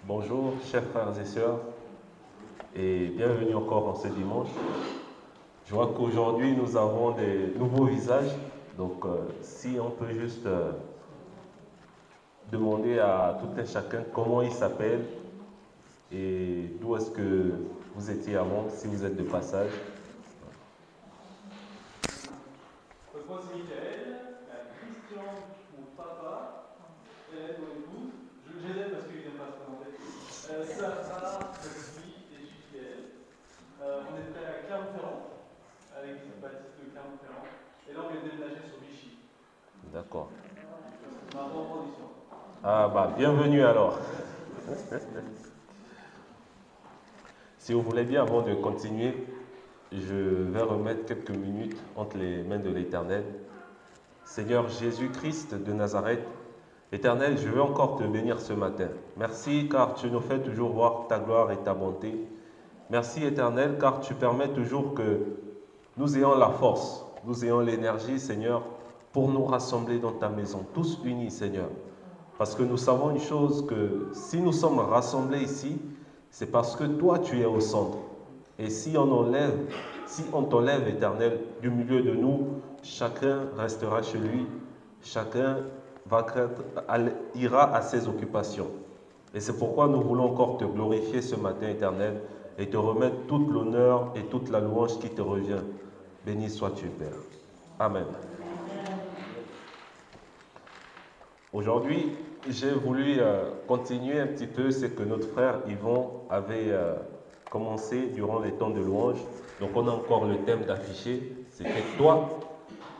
Bonjour, chers frères et sœurs, et bienvenue encore en ce dimanche. Je vois qu'aujourd'hui nous avons des nouveaux visages, donc si on peut juste demander à tout un chacun comment il s'appelle et d'où est-ce que vous étiez avant, si vous êtes de passage. Donc moi c'est Michael, Christian, mon papa, Hélène, mon épouse. Je les aime parce qu'ils n'aiment pas se présenter. Sarah, Sophie et Chiquiel. On était à Clermont-Ferrand, à l'église baptiste de Clermont-Ferrand. Et là on vient de déménager sur Vichy. D'accord. C'est ma rebondition. Ah bah bienvenue alors. Si vous voulez bien, avant de continuer, je vais remettre quelques minutes entre les mains de l'Éternel. Seigneur Jésus-Christ de Nazareth, Éternel, je veux encore te bénir ce matin. Merci car tu nous fais toujours voir ta gloire et ta bonté. Merci Éternel car tu permets toujours que nous ayons la force, nous ayons l'énergie, Seigneur, pour nous rassembler dans ta maison, tous unis, Seigneur. Parce que nous savons une chose, que si nous sommes rassemblés ici, c'est parce que toi tu es au centre. Et si on t'enlève, Éternel, du milieu de nous, chacun restera chez lui, chacun ira à ses occupations. Et c'est pourquoi nous voulons encore te glorifier ce matin, Éternel, et te remettre toute l'honneur et toute la louange qui te revient. Béni sois-tu, Père. Amen. Aujourd'hui, j'ai voulu continuer un petit peu ce que notre frère Yvon avait commencé durant les temps de louange. Donc on a encore le thème d'afficher, c'était toi.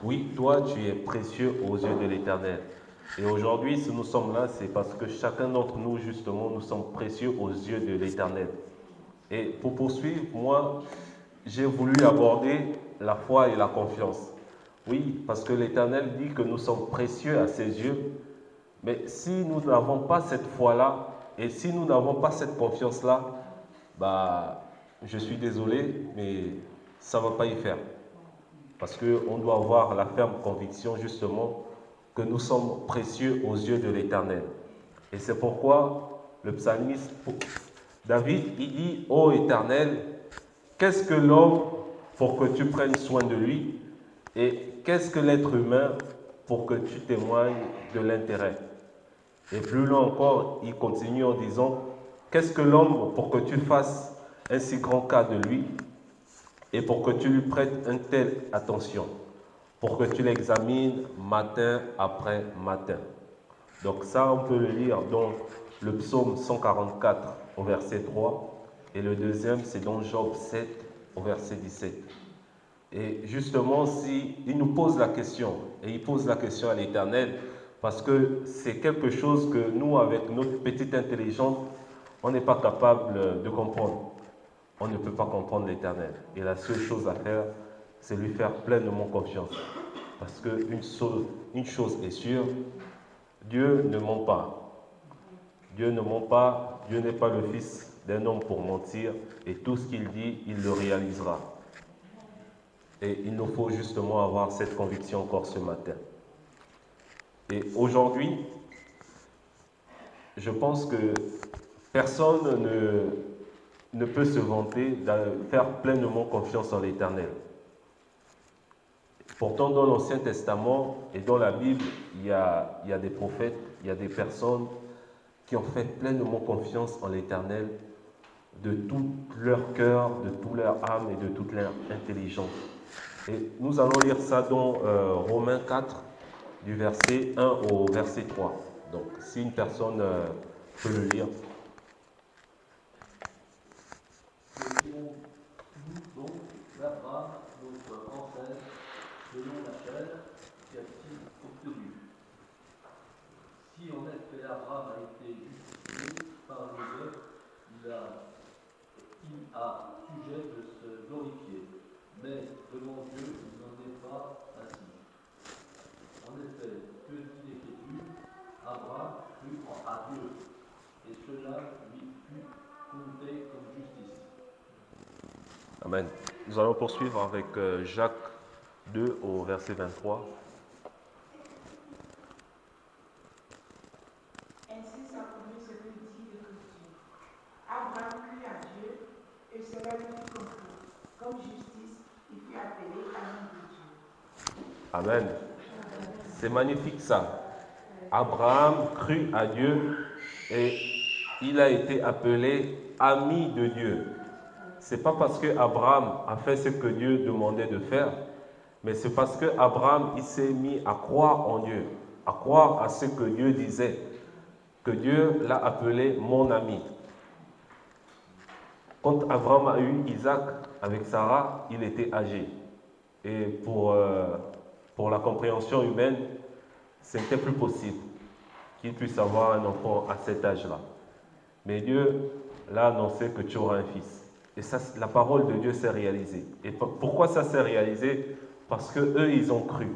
Oui, toi, tu es précieux aux yeux de l'Éternel. Et aujourd'hui, si nous sommes là, c'est parce que chacun d'entre nous, justement, nous sommes précieux aux yeux de l'Éternel. Et pour poursuivre, moi, j'ai voulu aborder la foi et la confiance. Oui, parce que l'Éternel dit que nous sommes précieux à ses yeux. Mais si nous n'avons pas cette foi-là, et si nous n'avons pas cette confiance-là, bah, je suis désolé, mais ça ne va pas y faire. Parce qu'on doit avoir la ferme conviction, justement, que nous sommes précieux aux yeux de l'Éternel. Et c'est pourquoi le psalmiste David, il dit, « Ô Éternel, qu'est-ce que l'homme pour que tu prennes soin de lui? Et qu'est-ce que l'être humain pour que tu témoignes de l'intérêt ?» Et plus loin encore, il continue en disant, « Qu'est-ce que l'homme pour que tu fasses un si grand cas de lui et pour que tu lui prêtes une telle attention, pour que tu l'examines matin après matin. » Donc ça, on peut le lire dans le psaume 144 au verset 3 et le deuxième, c'est dans Job 7 au verset 17. Et justement, il nous pose la question, et il pose la question à l'Éternel, parce que c'est quelque chose que nous, avec notre petite intelligence, on n'est pas capable de comprendre. On ne peut pas comprendre l'Éternel. Et la seule chose à faire, c'est lui faire pleinement confiance. Parce qu'une chose est sûre, Dieu ne ment pas. Dieu ne ment pas, Dieu n'est pas le fils d'un homme pour mentir, et tout ce qu'il dit, il le réalisera. Et il nous faut justement avoir cette conviction encore ce matin. Et aujourd'hui, je pense que personne ne peut se vanter de faire pleinement confiance en l'Éternel. Pourtant, dans l'Ancien Testament et dans la Bible, il y a des prophètes, il y a des personnes qui ont fait pleinement confiance en l'Éternel de tout leur cœur, de toute leur âme et de toute leur intelligence. Et nous allons lire ça dans Romains 4, du verset 1 au verset 3. Donc, si une personne peut le lire. Nous donc d'Abraham, notre ancêtre, selon la chair, qu'a-t-il obtenu? Si en effet Abraham a été justifié par les œuvres, il a sujet de se glorifier. Mais devant Dieu, il n'en est pas ainsi. En effet, que dit l'Écriture? Abraham crut à Dieu, et cela lui fut compté comme justice. Amen. Nous allons poursuivre avec Jacques 2 au verset 23. Ainsi s'accomplit ce que dit l'Écriture. Israël fut compris. Comme justice, il fut appelé ami de Dieu. Amen. C'est magnifique ça. Abraham crut à Dieu et il a été appelé ami de Dieu. C'est pas parce que Abraham a fait ce que Dieu demandait de faire, mais c'est parce que Abraham il s'est mis à croire en Dieu, à croire à ce que Dieu disait, que Dieu l'a appelé mon ami. Quand Abraham a eu Isaac avec Sarah, il était âgé. Et pour la compréhension humaine, ce n'était plus possible qu'il puisse avoir un enfant à cet âge-là. Mais Dieu l'a annoncé que tu auras un fils. Et ça, la parole de Dieu s'est réalisée. Et pourquoi ça s'est réalisé? Parce qu'eux, ils ont cru.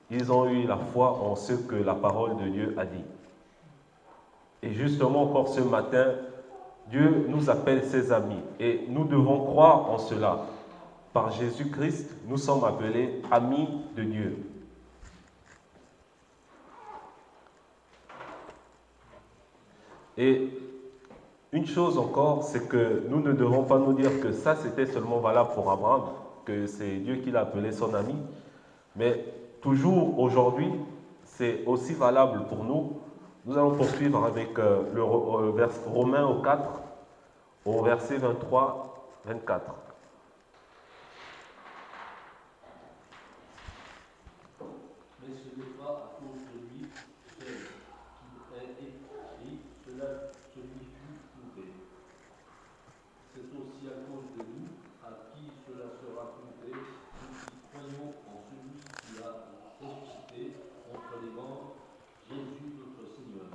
Ils ont eu la foi en ce que la parole de Dieu a dit. Et justement, encore ce matin, Dieu nous appelle ses amis. Et nous devons croire en cela. Par Jésus-Christ, nous sommes appelés amis de Dieu. Et une chose encore, c'est que nous ne devons pas nous dire que ça c'était seulement valable pour Abraham, que c'est Dieu qui l'a appelé son ami, mais toujours aujourd'hui, c'est aussi valable pour nous. Nous allons poursuivre avec le Romains au 4, au verset 23-24. Mais ce n'est pas à cause de lui seul qu'il est écrit, cela se lui fut prouvé. C'est aussi à cause de nous, à qui cela sera prouvé, nous qui croyons en celui qui a ressuscité entre les morts, Jésus notre Seigneur.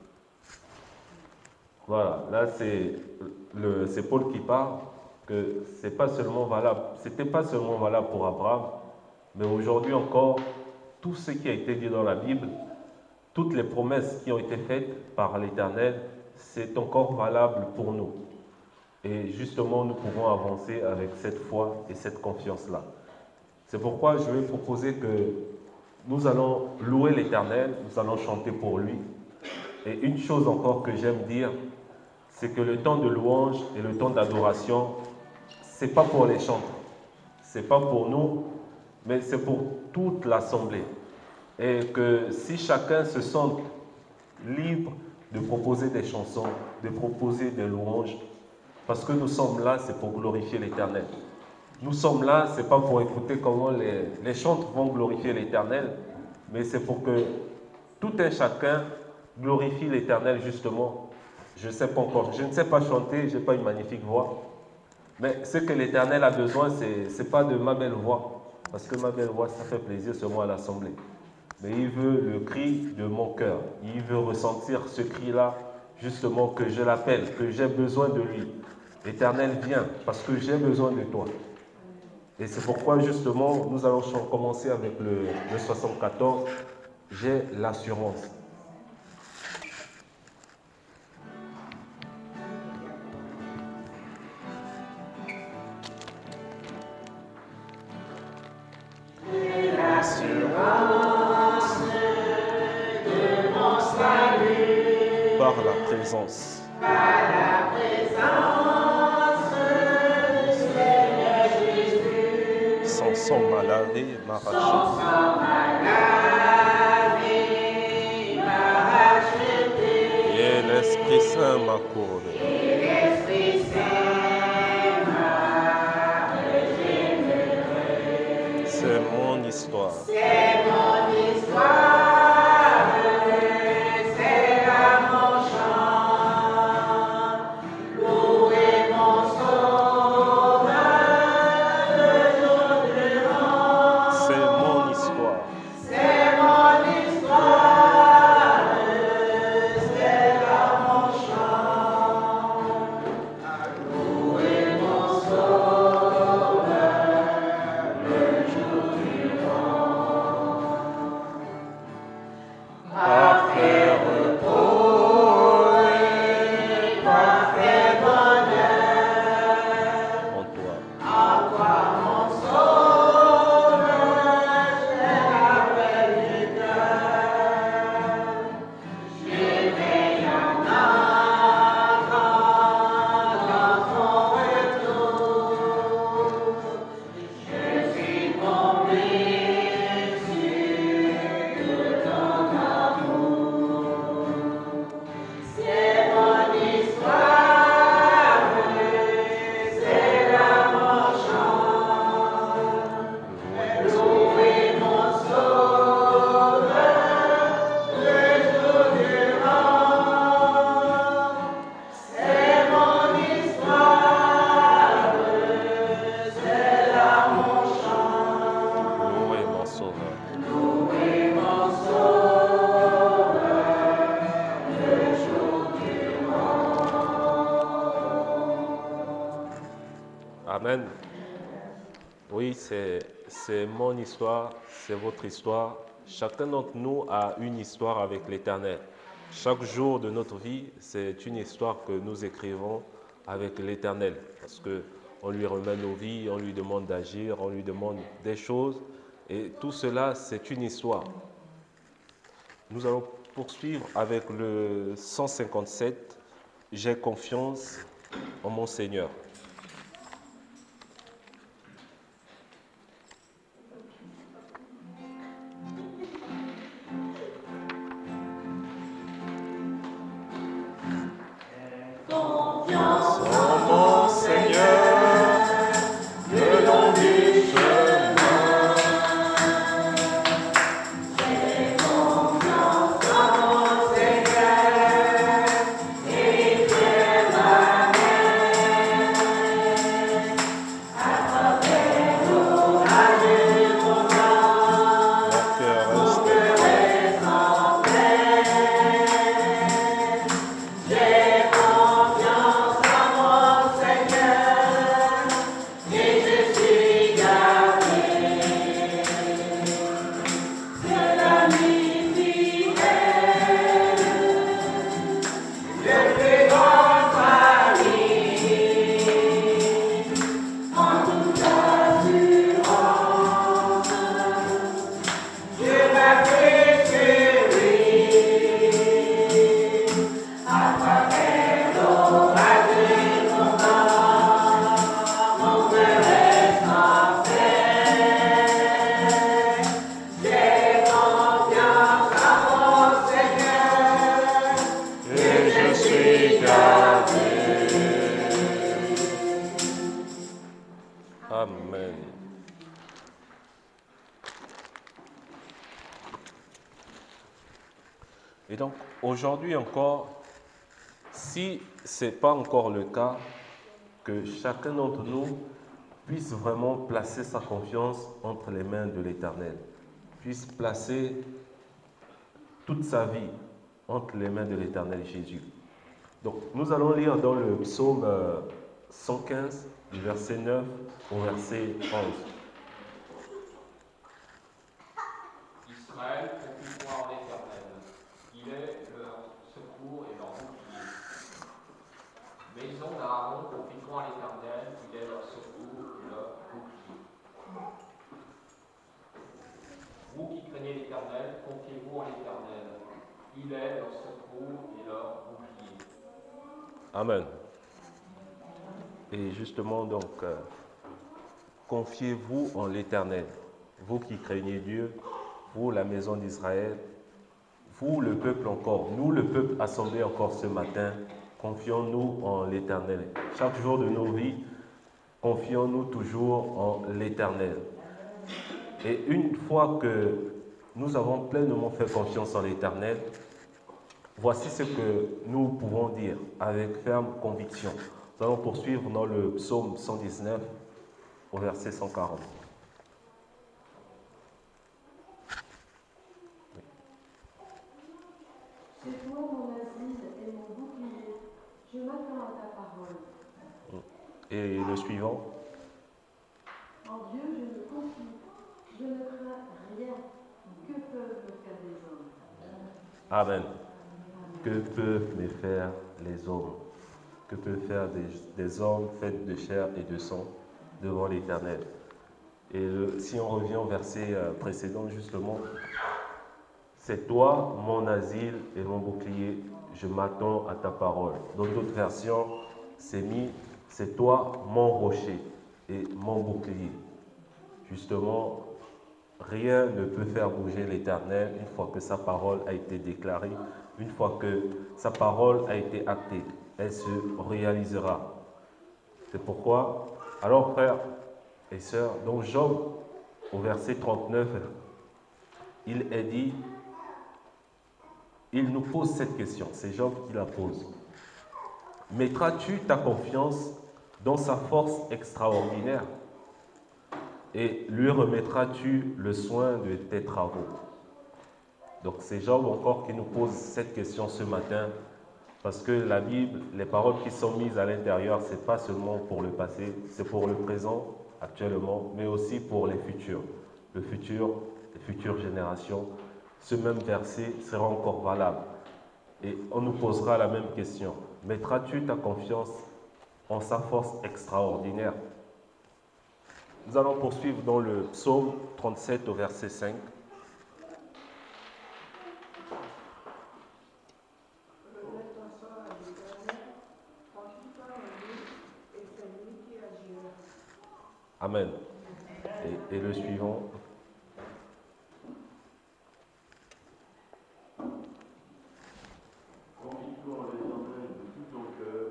Voilà, là c'est Paul qui parle, que c'était pas seulement valable pour Abraham, mais aujourd'hui encore, tout ce qui a été dit dans la Bible, toutes les promesses qui ont été faites par l'Éternel, c'est encore valable pour nous. Et justement, nous pouvons avancer avec cette foi et cette confiance-là. C'est pourquoi je vais proposer que nous allons louer l'Éternel, nous allons chanter pour lui. Et une chose encore que j'aime dire, c'est que le temps de louange et le temps d'adoration, ce n'est pas pour les chanteurs, ce n'est pas pour nous, mais c'est pour toute l'assemblée. Et que si chacun se sent libre de proposer des chansons, de proposer des louanges, parce que nous sommes là, c'est pour glorifier l'Éternel. Nous sommes là, ce n'est pas pour écouter comment les chantres vont glorifier l'Éternel, mais c'est pour que tout un chacun glorifie l'Éternel justement. Je ne sais pas encore, je ne sais pas chanter, je n'ai pas une magnifique voix, mais ce que l'Éternel a besoin, ce n'est pas de ma belle voix, parce que ma belle voix, ça fait plaisir seulement à l'assemblée. Mais il veut le cri de mon cœur, il veut ressentir ce cri-là, justement que je l'appelle, que j'ai besoin de lui. L'Éternel vient, parce que j'ai besoin de toi. Et c'est pourquoi justement, nous allons commencer avec le 74, j'ai l'assurance. Par la présence. Par la présence du Seigneur Jésus. Sans sang m'a lavé, m'a racheté. Et l'Esprit Saint m'a couronné. Et l'Esprit Saint m'a régénéré. C'est mon histoire. C'est mon histoire. Amen. Oui, c'est mon histoire, c'est votre histoire. Chacun d'entre nous a une histoire avec l'Éternel. Chaque jour de notre vie, c'est une histoire que nous écrivons avec l'Éternel. Parce qu'on lui remet nos vies, on lui demande d'agir, on lui demande des choses. Et tout cela, c'est une histoire. Nous allons poursuivre avec le 157. J'ai confiance en mon Seigneur. Confiance en mon Seigneur, le long du chemin. J'ai confiance en mon Seigneur, il tient ma main. À travers l'orage du combat, mon cœur reste en paix. J'ai confiance en mon Seigneur et je suis gardé. C'est l'ami fidèle, le plus grand famille, en toute assurance, je m'appuie sur lui. À travers l'orage du combat, mon cœur reste en paix. J'ai confiance en mon Seigneur et je suis gardé. Amen. Et donc, aujourd'hui encore, si ce n'est pas encore le cas, que chacun d'entre nous puisse vraiment placer sa confiance entre les mains de l'Éternel, puisse placer toute sa vie entre les mains de l'Éternel Jésus. Donc, nous allons lire dans le psaume 115, du verset 9 au verset 11. Israël, confie-toi en l'Éternel. Il est leur secours et leur bouclier. Maison d'Aaron, confie-toi en l'Éternel. Il est leur secours et leur bouclier. Vous qui craignez l'Éternel, confiez-vous en l'Éternel. Il est leur secours et leur bouclier. Amen. Et justement, donc, confiez-vous en l'Éternel. Vous qui craignez Dieu, vous, la maison d'Israël, vous, le peuple encore, nous, le peuple assemblé encore ce matin, confions-nous en l'Éternel. Chaque jour de nos vies, confions-nous toujours en l'Éternel. Et une fois que nous avons pleinement fait confiance en l'Éternel, voici ce que nous pouvons dire avec ferme conviction. Nous allons poursuivre dans le psaume 119 au verset 140. C'est toi mon asile et mon bouclier. Je m'attends à ta parole. Et le suivant. En Dieu je me confie. Je ne crains rien. Que peuvent me faire les hommes? Amen. Que peuvent me faire les hommes? Que peuvent faire des hommes faits de chair et de sang devant l'Éternel? Et si on revient au verset précédent, justement, c'est toi mon asile et mon bouclier, je m'attends à ta parole. Dans d'autres versions, c'est mis, c'est toi mon rocher et mon bouclier. Justement, rien ne peut faire bouger l'Éternel une fois que sa parole a été déclarée, une fois que sa parole a été actée. Elle se réalisera. C'est pourquoi, alors frères et sœurs, dans Job, au verset 39, il est dit, il nous pose cette question, c'est Job qui la pose. Mettras-tu ta confiance dans sa force extraordinaire et lui remettras-tu le soin de tes travaux? Donc c'est Job encore qui nous pose cette question ce matin. Parce que la Bible, les paroles qui sont mises à l'intérieur, ce n'est pas seulement pour le passé, c'est pour le présent, actuellement, mais aussi pour les futurs. Le futur, les futures générations. Ce même verset sera encore valable. Et on nous posera la même question. Mettras-tu ta confiance en sa force extraordinaire? Nous allons poursuivre dans le psaume 37 au verset 5. Amen. Et le suivant. Confie-toi en l'Éternel de tout ton cœur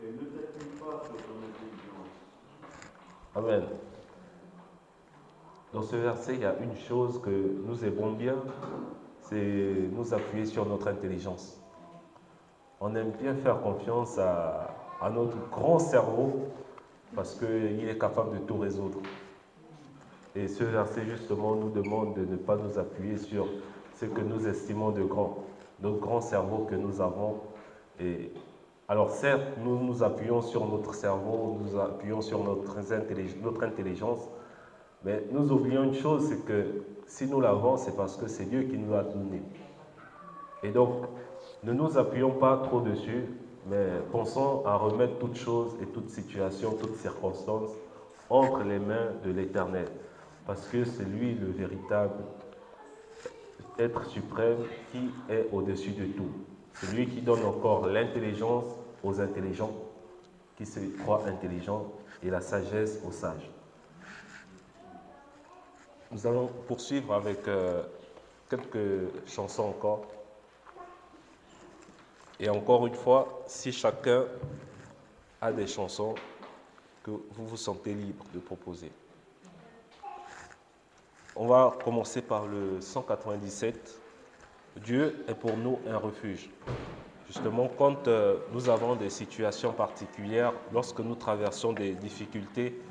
et ne t'appuie pas sur ton intelligence. Amen. Dans ce verset, il y a une chose que nous aimons bien, c'est nous appuyer sur notre intelligence. On aime bien faire confiance à notre grand cerveau parce qu'il est capable de tout résoudre. Et ce verset, justement, nous demande de ne pas nous appuyer sur ce que nous estimons de grand, notre grand cerveau que nous avons. Et alors certes, nous nous appuyons sur notre cerveau, nous appuyons sur notre intelligence, mais nous oublions une chose, c'est que si nous l'avons, c'est parce que c'est Dieu qui nous l'a donné. Et donc, ne nous appuyons pas trop dessus, mais pensons à remettre toute chose et toute situation, toute circonstance entre les mains de l'Éternel. Parce que c'est lui le véritable être suprême qui est au-dessus de tout. C'est lui qui donne encore l'intelligence aux intelligents, qui se croient intelligents, et la sagesse aux sages. Nous allons poursuivre avec quelques chansons encore. Et encore une fois, si chacun a des chansons que vous vous sentez libre de proposer. On va commencer par le 197. Dieu est pour nous un refuge. Justement, quand nous avons des situations particulières, lorsque nous traversons des difficultés,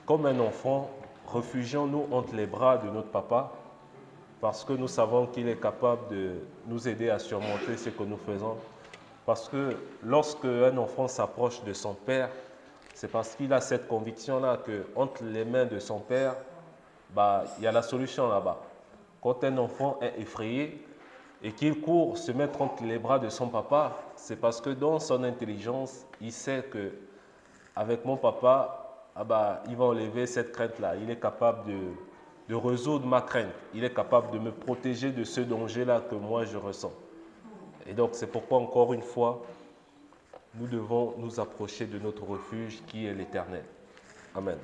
comme un enfant, réfugions-nous entre les bras de notre papa, parce que nous savons qu'il est capable de nous aider à surmonter ce que nous faisons. Parce que lorsque un enfant s'approche de son père, c'est parce qu'il a cette conviction-là qu'entre les mains de son père, il y a la solution là-bas. Quand un enfant est effrayé et qu'il court se mettre entre les bras de son papa, c'est parce que dans son intelligence, il sait que avec mon papa, il va enlever cette crainte-là. Il est capable de résoudre ma crainte. Il est capable de me protéger de ce danger-là que moi je ressens. Et donc c'est pourquoi encore une fois, nous devons nous approcher de notre refuge qui est l'Éternel. Amen.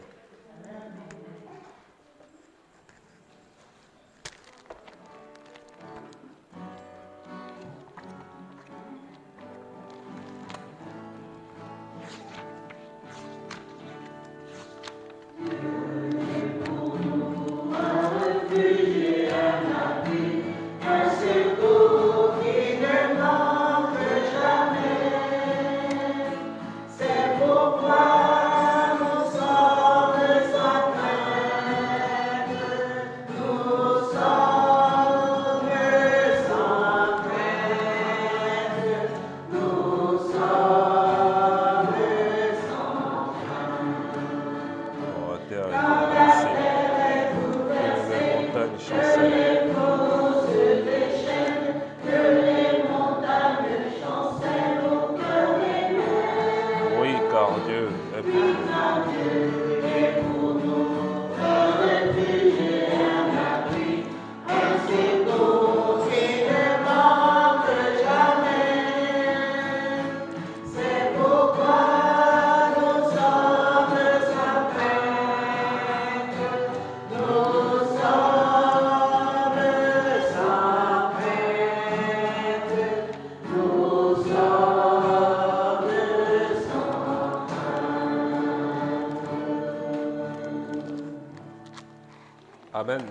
Amen.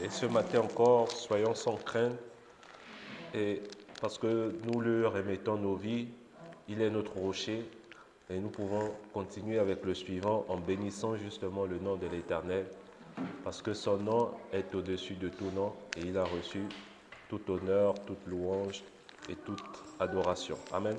Et ce matin encore, soyons sans crainte, et parce que nous lui remettons nos vies, il est notre rocher, et nous pouvons continuer avec le suivant en bénissant justement le nom de l'Éternel, parce que son nom est au-dessus de tout nom, et il a reçu tout honneur, toute louange et toute adoration. Amen.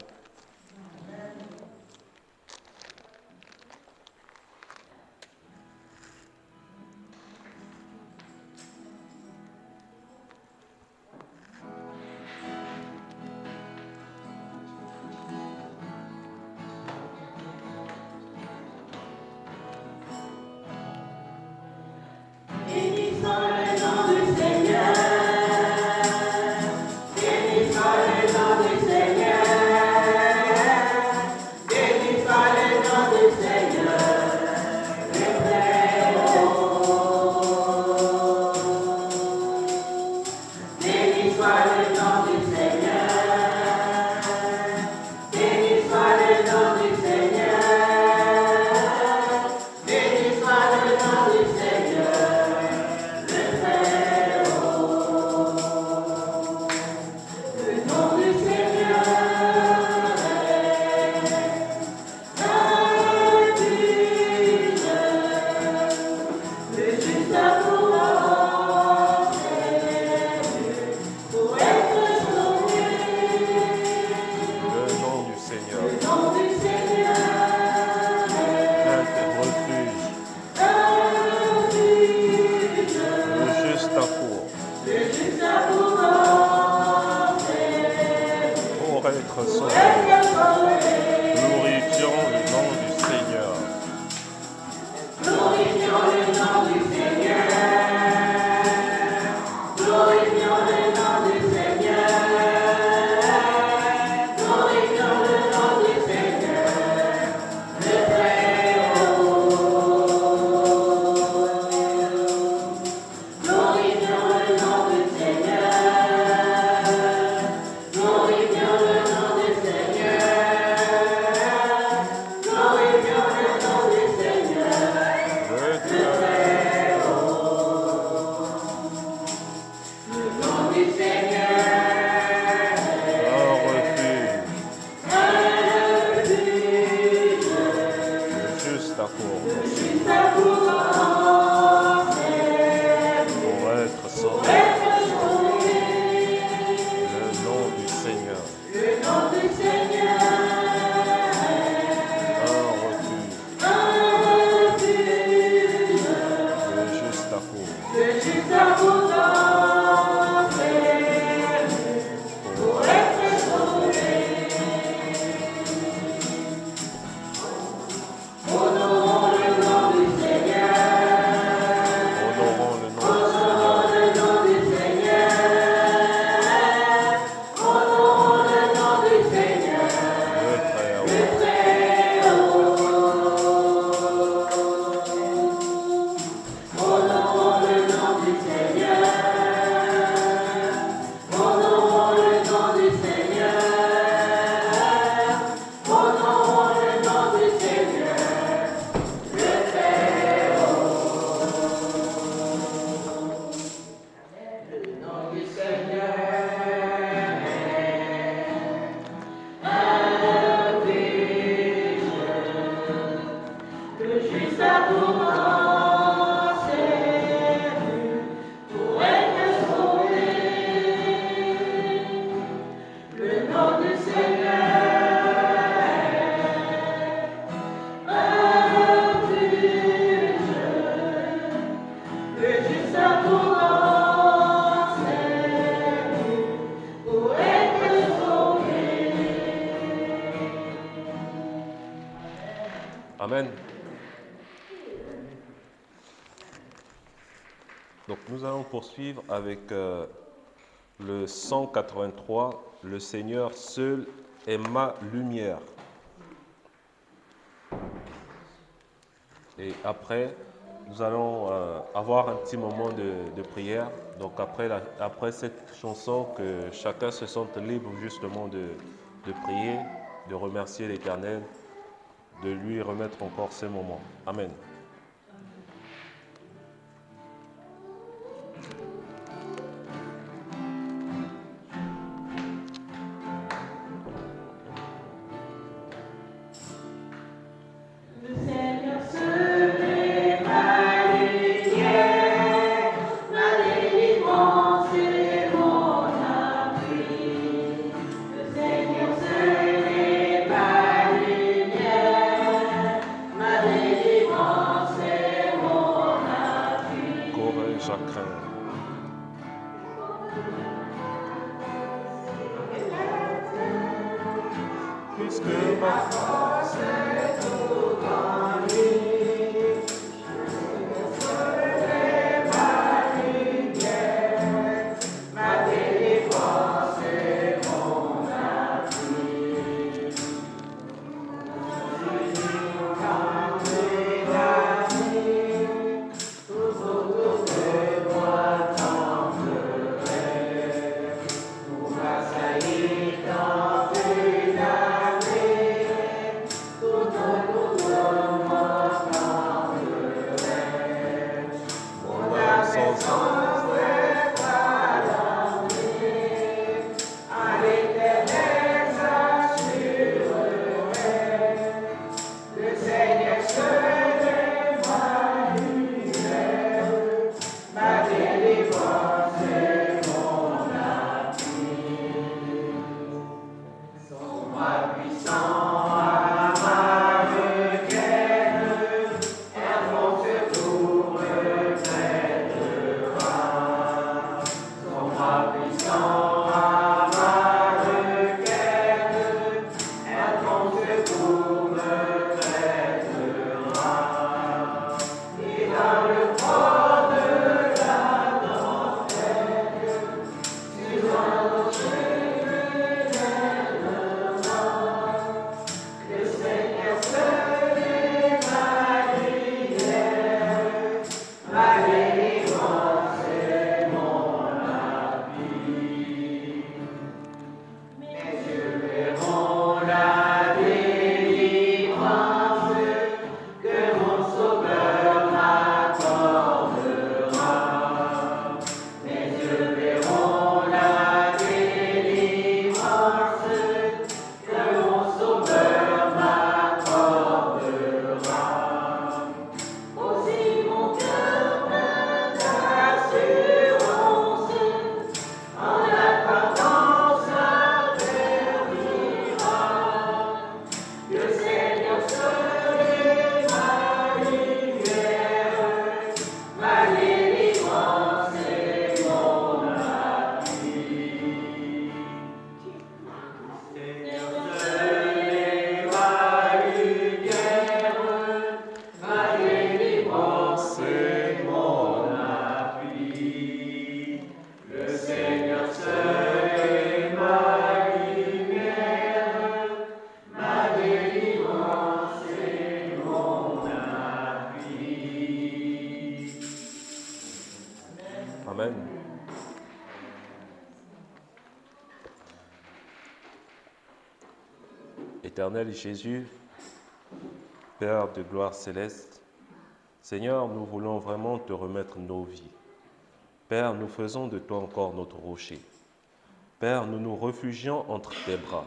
Amen. Donc nous allons poursuivre avec le 183, le Seigneur seul est ma lumière. Et après, nous allons avoir un petit moment de prière. Donc après cette chanson, que chacun se sente libre justement de prier, de remercier l'Éternel, de lui remettre encore ces moments. Amen. Le que ma force est tout en lui. C'est ma lumière, ma délivrance et mon appui. Quand tu l'as mis, tout autour de moi tremblerait. Pour m'assaillir dans une armée, tout autour de moi tremblerait. Mon âme s'envolerait par l'armée, à l'Éternel j'assurerai. Le Seigneur seul est ma lumière, ma délivrance et mon appui. Son bras puissant à ma requête, un secours me prêtera. Son bras puissant à ma requête, un secours me prêtera. Et dans le fort de la tempête, sur un rocher m'élèvera. Le Seigneur seul est ma lumière, ma délivrance et mon appui. Mes yeux verront la délivrance que mon Sauveur m'accordera. Mes yeux verront la délivrance que mon Sauveur m'accordera. Aussi mon cœur plein d'assurance, en attendant sa verra. Le Seigneur seul est ma lumière, ma délivrance et mon appui. Seigneur seul est ma lumière, ma délivrance et mon appui. Le Seigneur seul est ma lumière, ma délivrance et mon appui. Amen. Éternel Jésus, Père de gloire céleste, Seigneur, nous voulons vraiment te remettre nos vies. Père, nous faisons de toi encore notre rocher. Père, nous nous réfugions entre tes bras.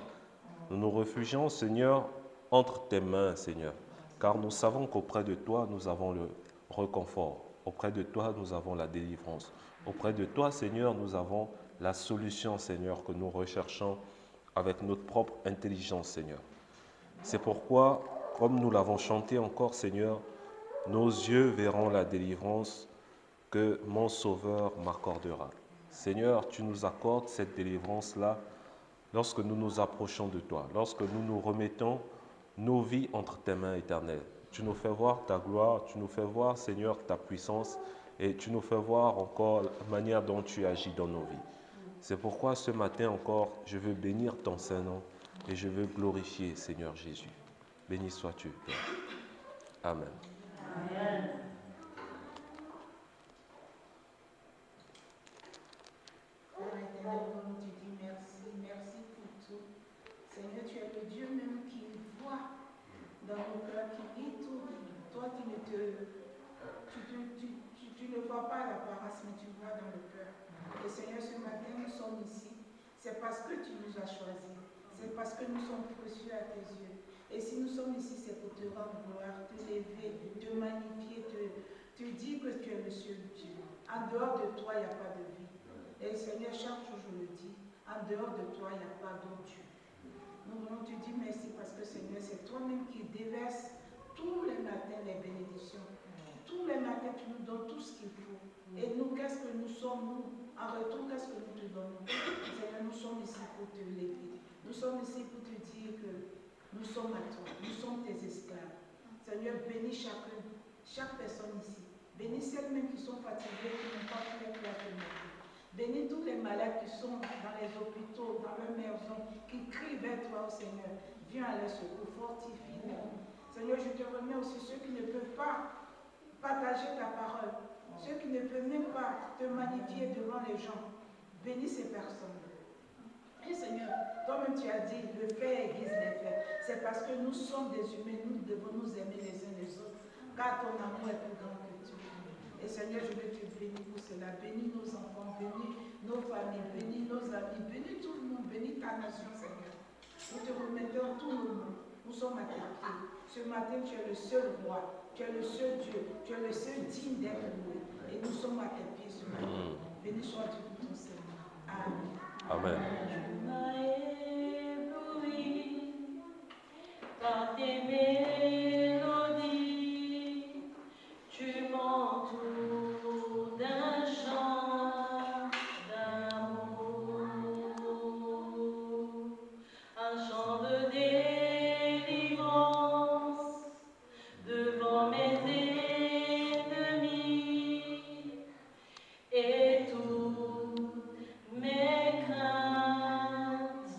Nous nous réfugions, Seigneur, entre tes mains, Seigneur, car nous savons qu'auprès de toi, nous avons le réconfort. Auprès de toi, nous avons la délivrance. Auprès de toi, Seigneur, nous avons la solution, Seigneur, que nous recherchons avec notre propre intelligence, Seigneur. C'est pourquoi, comme nous l'avons chanté encore, Seigneur, nos yeux verront la délivrance que mon Sauveur m'accordera. Seigneur, tu nous accordes cette délivrance-là lorsque nous nous approchons de toi, lorsque nous nous remettons nos vies entre tes mains éternelles. Tu nous fais voir ta gloire, tu nous fais voir, Seigneur, ta puissance, et tu nous fais voir encore la manière dont tu agis dans nos vies. C'est pourquoi ce matin encore, je veux bénir ton Saint-Nom et je veux glorifier, Seigneur Jésus. Béni sois-tu, Père. Amen. Amen. Père éternel, nous te dis merci, merci pour tout. Seigneur, tu es le Dieu même qui voit dans nos cœurs, qui lit tout. Toi, tu ne vois pas l'apparence, mais tu vois dans le cœur. Et Seigneur, ce matin, nous sommes ici. C'est parce que tu nous as choisis. C'est parce que nous sommes précieux à tes yeux. Et si nous sommes ici, c'est pour te rendre gloire, te lever, te magnifier, te dire que tu es le seul Dieu. En dehors de toi, il n'y a pas de vie. Et Seigneur, chaque jour je le dis, en dehors de toi, il n'y a pas d'autre Dieu. Nous voulons te dire merci parce que Seigneur, c'est toi-même qui déverses tous les matins les bénédictions. Tous les matins, tu nous donnes tout ce qu'il faut. Et nous, qu'est-ce que nous sommes, nous? En retour, qu'est-ce que nous te donnons? Seigneur, nous sommes ici pour te lever. Nous sommes ici pour te dire que Nous sommes à toi, nous sommes tes esclaves. Seigneur, bénis chaque personne ici. Bénis celles mêmes qui sont fatiguées, qui n'ont pas pu être là ce matin. Bénis tous les malades qui sont dans les hôpitaux, dans leur maison, qui crient vers toi, oh Seigneur. Viens à leur secours, fortifie-les. Seigneur, je te remets aussi ceux qui ne peuvent pas partager ta parole, ceux qui ne peuvent même pas te magnifier devant les gens. Bénis ces personnes. Et Seigneur, toi-même tu as dit, le fait aiguise les faits. C'est parce que nous sommes des humains, nous devons nous aimer les uns les autres, car ton amour est plus grand que tout. Et Seigneur, je veux te bénir pour cela. Bénis nos enfants, bénis nos familles, bénis nos amis, bénis tout le monde, bénis ta nation, Seigneur. Nous te remettons tous nos noms. Nous sommes à tes pieds. Ce matin, tu es le seul roi, tu es le seul Dieu, tu es le seul digne d'être loué. Et nous sommes à tes pieds ce matin. Béni sois-tu pour ton Seigneur. Amen. Amen. Par tes mélodies, tu m'entoures d'un chant d'amour, un chant de délivrance devant mes ennemis et toutes mes craintes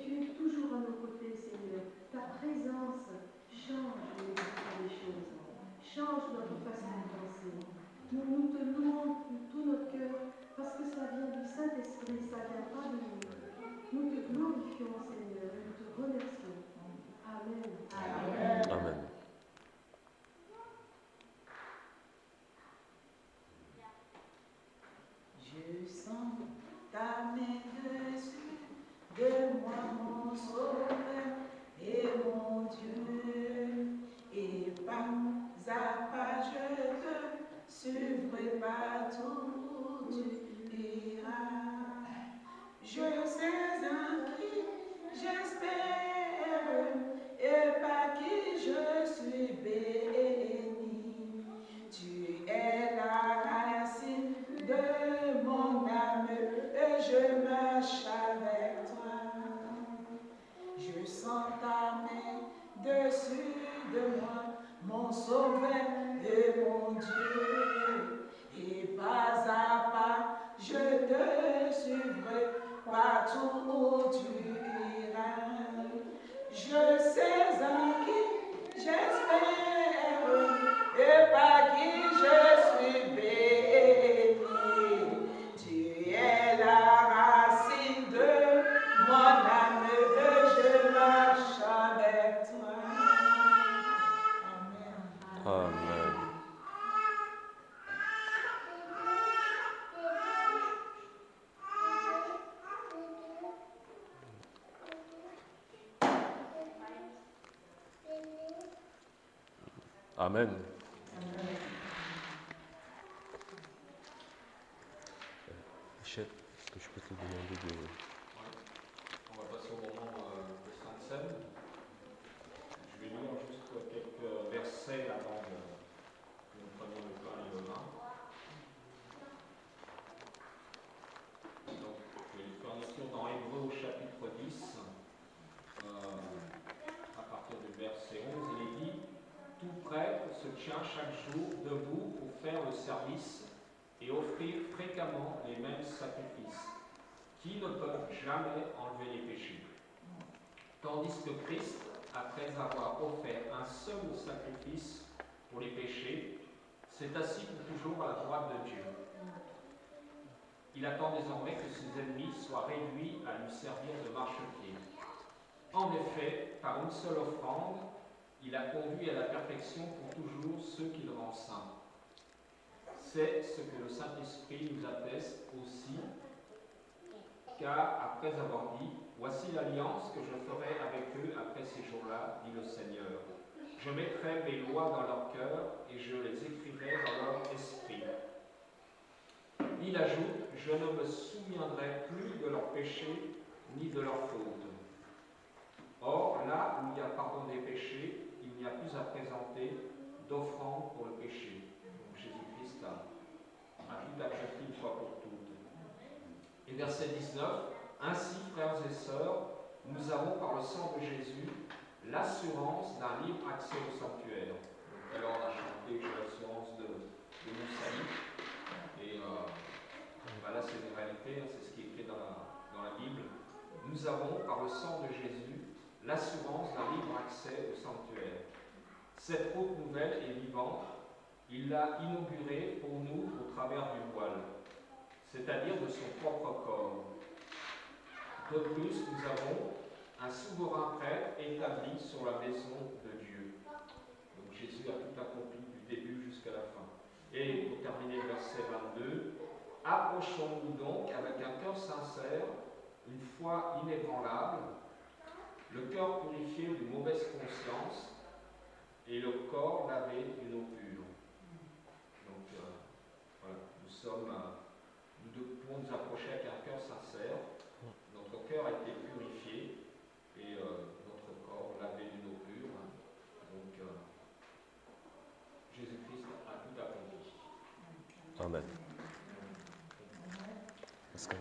tu es toujours à nos côtés, Seigneur. Ta présence change les choses, change notre façon de penser. Nous te louons de tout notre cœur parce que ça vient du Saint-Esprit, ça vient pas de nous. Nous te glorifions, Seigneur, et nous te remercions. Amen. Amen. Amen. Je sens ta main dessus de moi, mon sauveur et mon Dieu. Et pas à pas je te suivrai partout où tu iras. Je sais en qui j'espère et par qui je suis béni. Tu es la racine de mon âme et je marche avec toi. Je sens ta main dessus de moi, mon sauveur et mon Dieu. Et pas à pas, je te suivrai partout où tu iras. Je sais en qui j'espère et par qui je suis béni. Tu es la racine de mon âme et je marche avec toi. Amen. Amen. Amen. Michel, est-ce que je peux te demander de... On va passer au moment de Sainte Seine. Je vais lire juste quelques versets avant que nous prenions le pain et le vin. Donc, je vais faire une lecture dans Hébreux au chapitre 10, à partir du verset 11. Il est dit: tout prêtre se tient chaque jour debout pour faire le service et offrir fréquemment les mêmes sacrifices, qui ne peuvent jamais enlever les péchés. Tandis que Christ, après avoir offert un seul sacrifice pour les péchés, s'est assis pour toujours à la droite de Dieu. Il attend désormais que ses ennemis soient réduits à lui servir de marchepied. En effet, par une seule offrande, il a conduit à la perfection pour toujours ceux qu'il rend saints. C'est ce que le Saint-Esprit nous atteste aussi, car après avoir dit: voici l'alliance que je ferai avec eux après ces jours-là, dit le Seigneur. Je mettrai mes lois dans leur cœur et je les écrirai dans leur esprit. Il ajoute: je ne me souviendrai plus de leurs péchés ni de leurs fautes. Or, là où il y a pardon des péchés, il n'y a plus à présenter d'offrande pour le péché. Donc Jésus-Christ a tout accompli une fois pour toutes. Et verset 19: ainsi, frères et sœurs, nous avons par le sang de Jésus l'assurance d'un libre accès au sanctuaire. Donc, alors on a chanté: j'ai l'assurance de mon salut. Et là c'est une réalité, c'est ce qui est écrit dans la Bible. Nous avons par le sang de Jésus l'assurance d'un libre accès au sanctuaire. Cette haute nouvelle est vivante. Il l'a inaugurée pour nous au travers du voile, c'est-à-dire de son propre corps. De plus, nous avons un souverain prêtre établi sur la maison de Dieu. Donc Jésus a tout accompli du début jusqu'à la fin. Et pour terminer le verset 22, approchons-nous donc avec un cœur sincère, une foi inébranlable, le cœur purifié d'une mauvaise conscience et le corps lavé d'une eau pure. Donc voilà, nous devons nous approcher avec un cœur sincère. Notre cœur a été purifié et notre corps lavé d'une eau pure. Donc Jésus-Christ a tout accompli. Amen. Est-ce que...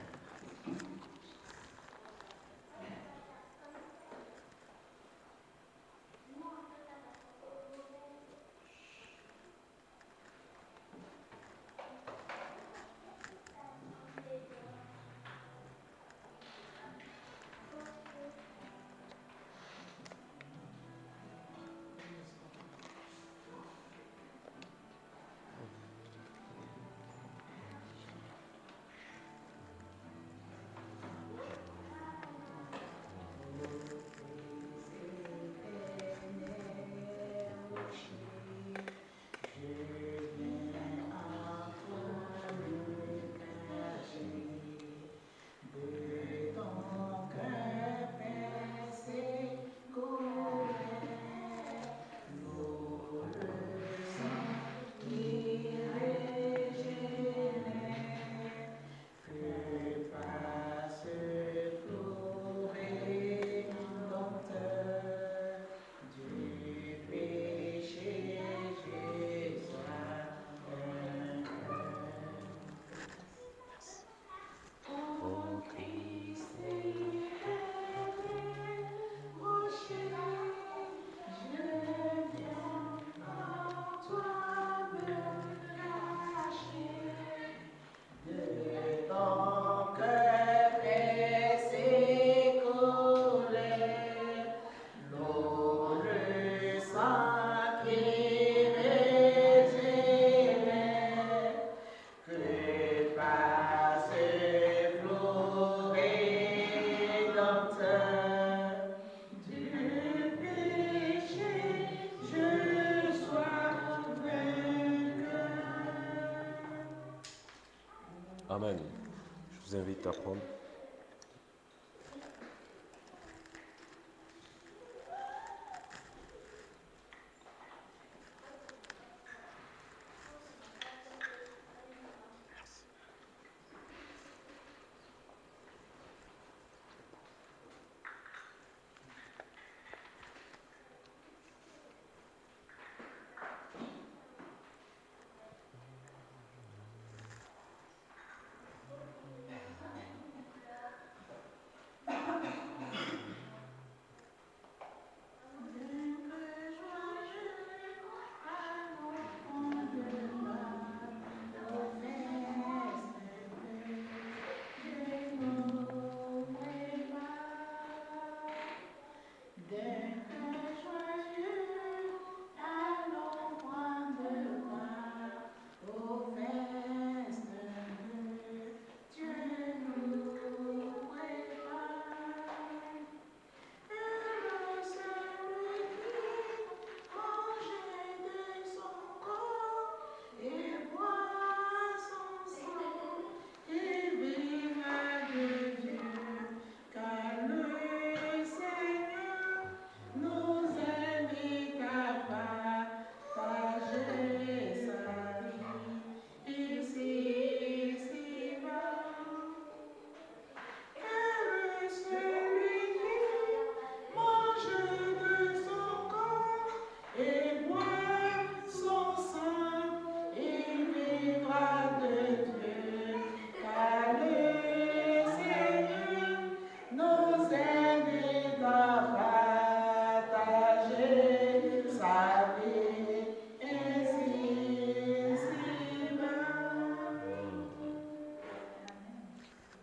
vous invite à prendre.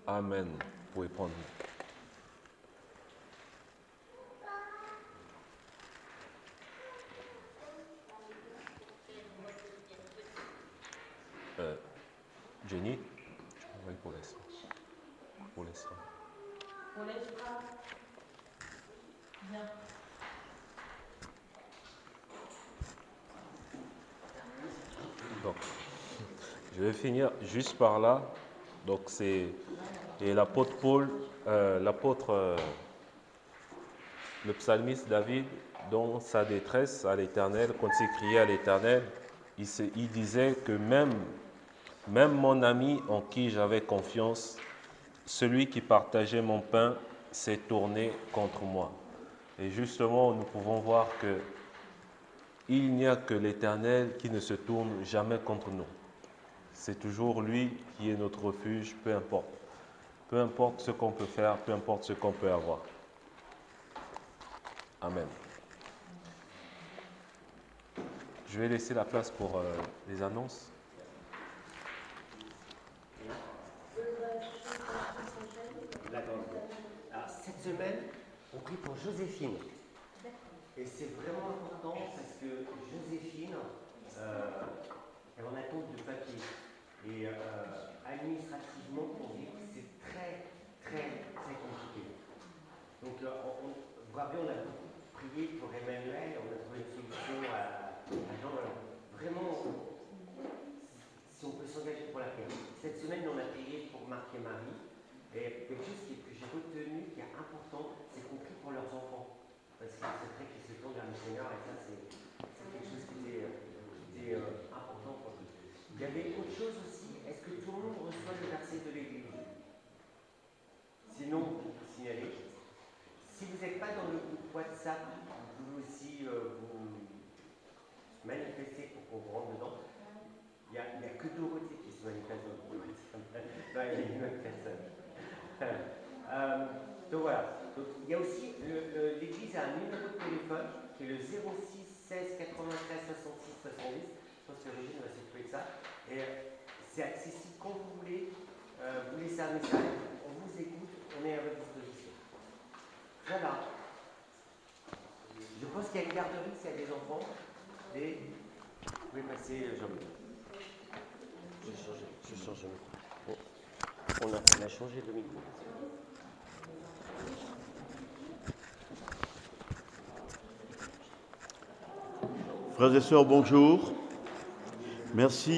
Amen. Vous pouvez prendre. Jenny, oui, pour l'instant. Pour l'instant. On laisse pas. Bien. Donc, je vais finir juste par là. Donc, c'est l'apôtre Paul, le psalmiste David, dans sa détresse à l'Éternel, quand il criait à l'Éternel, il disait que même mon ami en qui j'avais confiance, celui qui partageait mon pain, s'est tourné contre moi. Et justement, nous pouvons voir que il n'y a que l'Éternel qui ne se tourne jamais contre nous. C'est toujours lui qui est notre refuge, peu importe. Peu importe ce qu'on peut faire, peu importe ce qu'on peut avoir. Amen. Je vais laisser la place pour les annonces. Alors, cette semaine, on prie pour Joséphine. Et c'est vraiment important parce que Joséphine, elle en attente de papier. Et administrativement, on dit que c'est très, très, très compliqué. Donc, vous rappelez, on a prié pour Emmanuel, on a trouvé une solution à Jean. Alors, vraiment, si on peut s'engager pour la prière. Cette semaine, on a prié pour Marc et Marie. Et quelque chose que j'ai retenu, qui est important, c'est qu'on prie pour leurs enfants. Parce que c'est vrai qu'ils se tournent vers le Seigneur, et ça, c'est quelque chose qui était important pour eux. Il y avait autre chose aussi, est-ce que tout le monde reçoit le verset de l'Église? Sinon, vous signalez. Si vous n'êtes pas dans le groupe WhatsApp, vous pouvez aussi vous manifester pour qu'on vous rentre dedans. Il n'y a que Dorothée qui se manifeste dans le groupe WhatsApp. Non, il y a une autre personne. Donc voilà. Donc, il y a aussi l'Église a un numéro de téléphone qui est le 06 16 93 66 70. Je pense que Régine va s'occuper de ça. Et c'est accessible quand vous voulez. Vous laissez un message, on vous écoute, on est à votre disposition. Voilà. Je pense qu'il y a une garderie s'il y a des enfants. Et vous pouvez passer, Jean-Louis. Je change de micro. Bon. On a changé de micro. Frères et sœurs, bonjour. Merci.